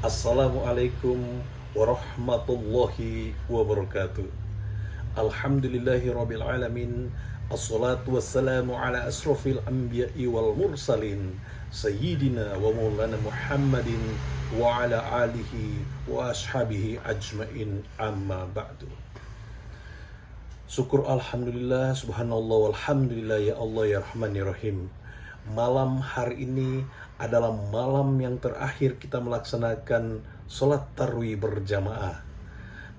Assalamualaikum warahmatullahi wabarakatuh. Alhamdulillahi alamin. Assalatu wassalamu ala asrafil anbiya'i wal mursalin Sayyidina wa maulana Muhammadin wa ala alihi wa ashabihi ajmain, amma ba'du. Syukur alhamdulillah, subhanallah, walhamdulillah, ya Allah ya Rahman ya Rahim. Malam hari ini adalah malam yang terakhir kita melaksanakan sholat tarawih berjamaah.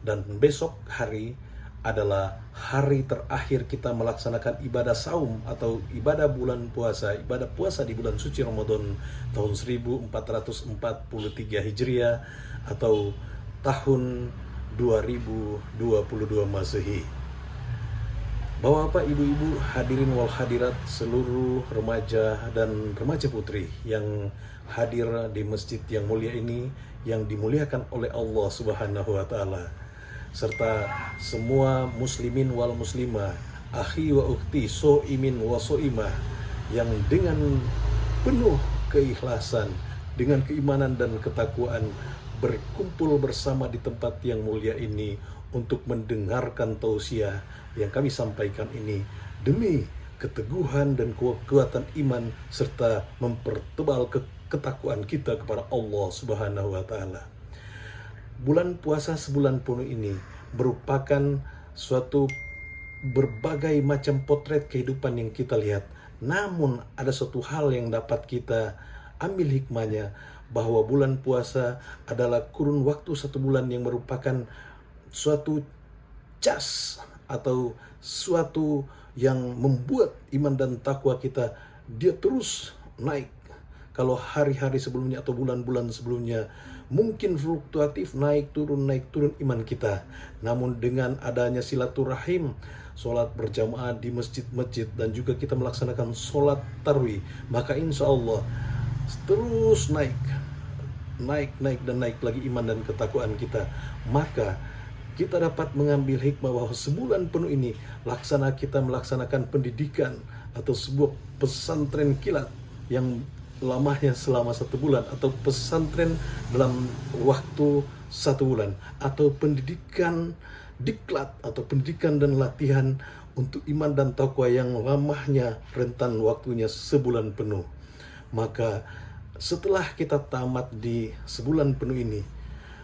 Dan besok hari adalah hari terakhir kita melaksanakan ibadah saum atau ibadah bulan puasa, ibadah puasa di bulan suci Ramadan tahun 1443 Hijriah atau tahun 2022 Masehi. Bapak, ibu-ibu, hadirin wal hadirat, seluruh remaja dan remaja putri yang hadir di masjid yang mulia ini, yang dimuliakan oleh Allah Subhanahu wa taala, serta semua muslimin wal muslimah, akhi wa ukhti, soimin wa soimah, yang dengan penuh keikhlasan, dengan keimanan dan ketakwaan berkumpul bersama di tempat yang mulia ini untuk mendengarkan tausiah yang kami sampaikan ini demi keteguhan dan kekuatan iman serta mempertebal ketakwaan kita kepada Allah Subhanahu wa taala. Bulan puasa sebulan penuh ini merupakan suatu berbagai macam potret kehidupan yang kita lihat. Namun ada suatu hal yang dapat kita ambil hikmahnya, bahwa bulan puasa adalah kurun waktu 1 bulan yang merupakan suatu cas atau suatu yang membuat iman dan takwa kita dia terus naik. Kalau hari-hari sebelumnya atau bulan-bulan sebelumnya mungkin fluktuatif, naik turun iman kita. Namun dengan adanya silaturahim, sholat berjamaah di masjid-masjid, dan juga kita melaksanakan sholat tarawih, maka insya Allah terus naik dan naik lagi iman dan ketakwaan kita. Maka kita dapat mengambil hikmah bahwa sebulan penuh ini kita melaksanakan pendidikan atau sebuah pesantren kilat yang lamanya selama 1 bulan, atau pesantren dalam waktu 1 bulan, atau pendidikan diklat atau pendidikan dan latihan untuk iman dan takwa yang lamanya rentan waktunya sebulan penuh. Maka setelah kita tamat di sebulan penuh ini,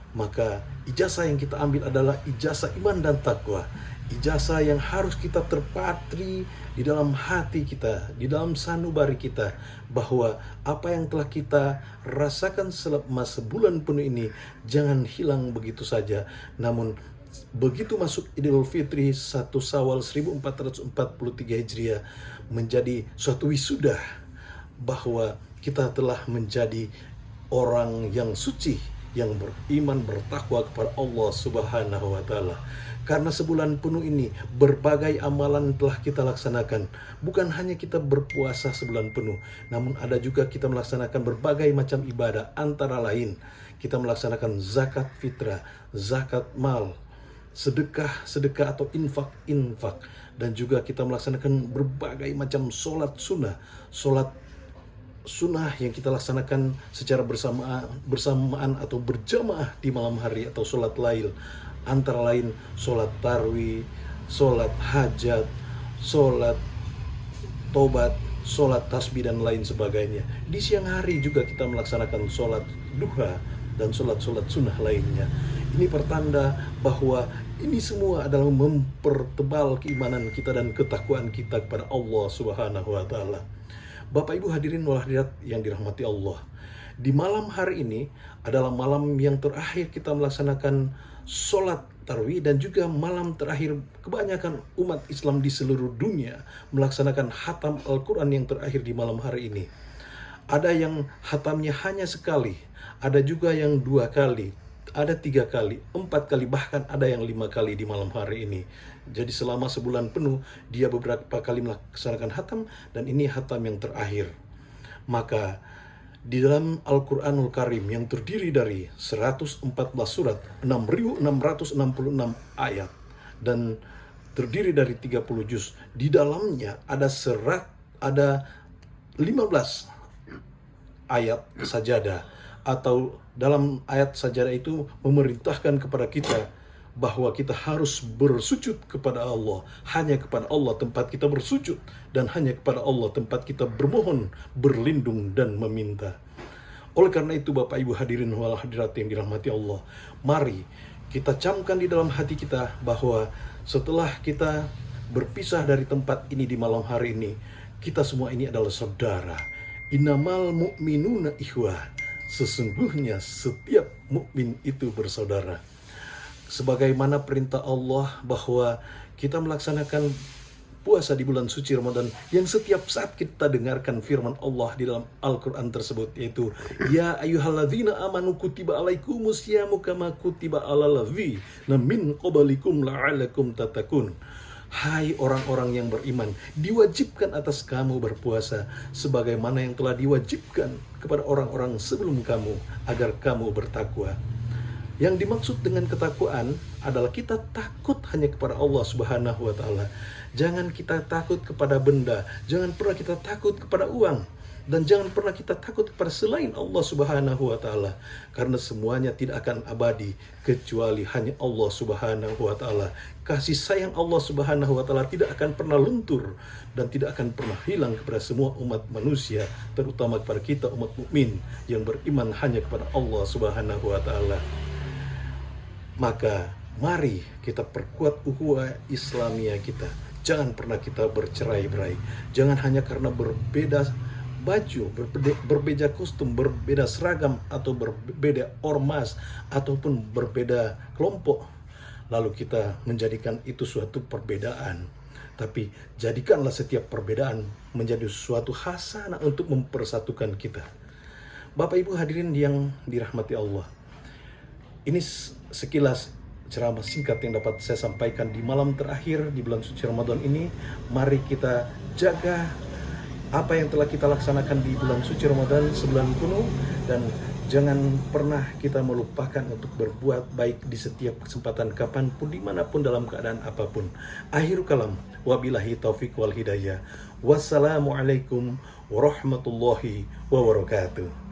maka ijazah yang kita ambil adalah ijazah iman dan takwa. Ijazah yang harus kita terpatri di dalam hati kita, di dalam sanubari kita, bahwa apa yang telah kita rasakan selama sebulan penuh ini jangan hilang begitu saja. Namun begitu masuk Idul Fitri 1 Syawal 1443 Hijriah menjadi suatu wisuda, bahwa kita telah menjadi orang yang suci, yang beriman, bertakwa kepada Allah Subhanahu wa taala. Karena sebulan penuh ini berbagai amalan telah kita laksanakan. Bukan hanya kita berpuasa sebulan penuh, namun ada juga kita melaksanakan berbagai macam ibadah. Antara lain kita melaksanakan zakat fitrah, zakat mal, sedekah atau infak, dan juga kita melaksanakan berbagai macam sholat sunnah yang kita laksanakan secara bersamaan atau berjamaah di malam hari atau sholat lail. Antara lain sholat tarawih, sholat hajat, sholat tobat, sholat tasbih, dan lain sebagainya. Di siang hari juga kita melaksanakan sholat duha dan sholat sunnah lainnya. Ini pertanda bahwa ini semua adalah mempertebal keimanan kita dan ketakwaan kita kepada Allah Subhanahu wa taala. Bapak Ibu hadirin wal hadirat yang dirahmati Allah, di malam hari ini adalah malam yang terakhir kita melaksanakan sholat tarawih, dan juga malam terakhir kebanyakan umat Islam di seluruh dunia melaksanakan khatam Al-Quran yang terakhir di malam hari ini. Ada yang khatamnya hanya sekali, ada juga yang 2 kali, ada 3 kali, 4 kali, bahkan ada yang 5 kali di malam hari ini. Jadi selama sebulan penuh dia beberapa kali melaksanakan khatam, dan ini khatam yang terakhir. Maka di dalam Al-Quranul Karim yang terdiri dari 114 surat, 6.666 ayat, dan terdiri dari 30 juz, di dalamnya ada 15 ayat sajadah, atau dalam ayat sajadah itu memerintahkan kepada kita bahwa kita harus bersujud kepada Allah. Hanya kepada Allah tempat kita bersujud, dan hanya kepada Allah tempat kita bermohon, berlindung, dan meminta. Oleh karena itu, Bapak Ibu hadirin wal hadirat yang dirahmati Allah, mari kita camkan di dalam hati kita bahwa setelah kita berpisah dari tempat ini di malam hari ini, kita semua ini adalah saudara. Innamal mu'minuna ikhwah. Sesungguhnya setiap mukmin itu bersaudara. Sebagaimana perintah Allah bahwa kita melaksanakan puasa di bulan suci Ramadan, yang setiap saat kita dengarkan firman Allah di dalam Al-Quran tersebut, yaitu ya ayyuhalladzina amanu kutiba alaikumus syiyamu kama kutiba alal ladzina min qablikum la'allakum tattaqun. Hai orang-orang yang beriman, diwajibkan atas kamu berpuasa sebagaimana yang telah diwajibkan kepada orang-orang sebelum kamu, agar kamu bertakwa. Yang dimaksud dengan ketakwaan adalah kita takut hanya kepada Allah Subhanahu wa Ta'ala. Jangan kita takut kepada benda, jangan pernah kita takut kepada uang, dan jangan pernah kita takut kepada selain Allah Subhanahu wa Ta'ala, karena semuanya tidak akan abadi kecuali hanya Allah Subhanahu wa Ta'ala. Kasih sayang Allah Subhanahu wa Ta'ala tidak akan pernah luntur dan tidak akan pernah hilang kepada semua umat manusia, terutama kepada kita umat mukmin yang beriman hanya kepada Allah Subhanahu wa Ta'ala. Maka mari kita perkuat ukhuwah Islamiyah kita. Jangan pernah kita bercerai-berai. Jangan hanya karena berbeda baju, berbeda kostum, berbeda seragam, atau berbeda ormas, ataupun berbeda kelompok, lalu kita menjadikan itu suatu perbedaan. Tapi jadikanlah setiap perbedaan menjadi suatu hasanah untuk mempersatukan kita. Bapak Ibu hadirin yang dirahmati Allah, ini sekilas ceramah singkat yang dapat saya sampaikan di malam terakhir di bulan suci Ramadan ini. Mari kita jaga apa yang telah kita laksanakan di bulan suci Ramadan sebulan penuh, dan jangan pernah kita melupakan untuk berbuat baik di setiap kesempatan, kapanpun, dimanapun, dalam keadaan apapun. Akhirul kalam, wabillahi taufiq wal hidayah. Wassalamualaikum warahmatullahi wabarakatuh.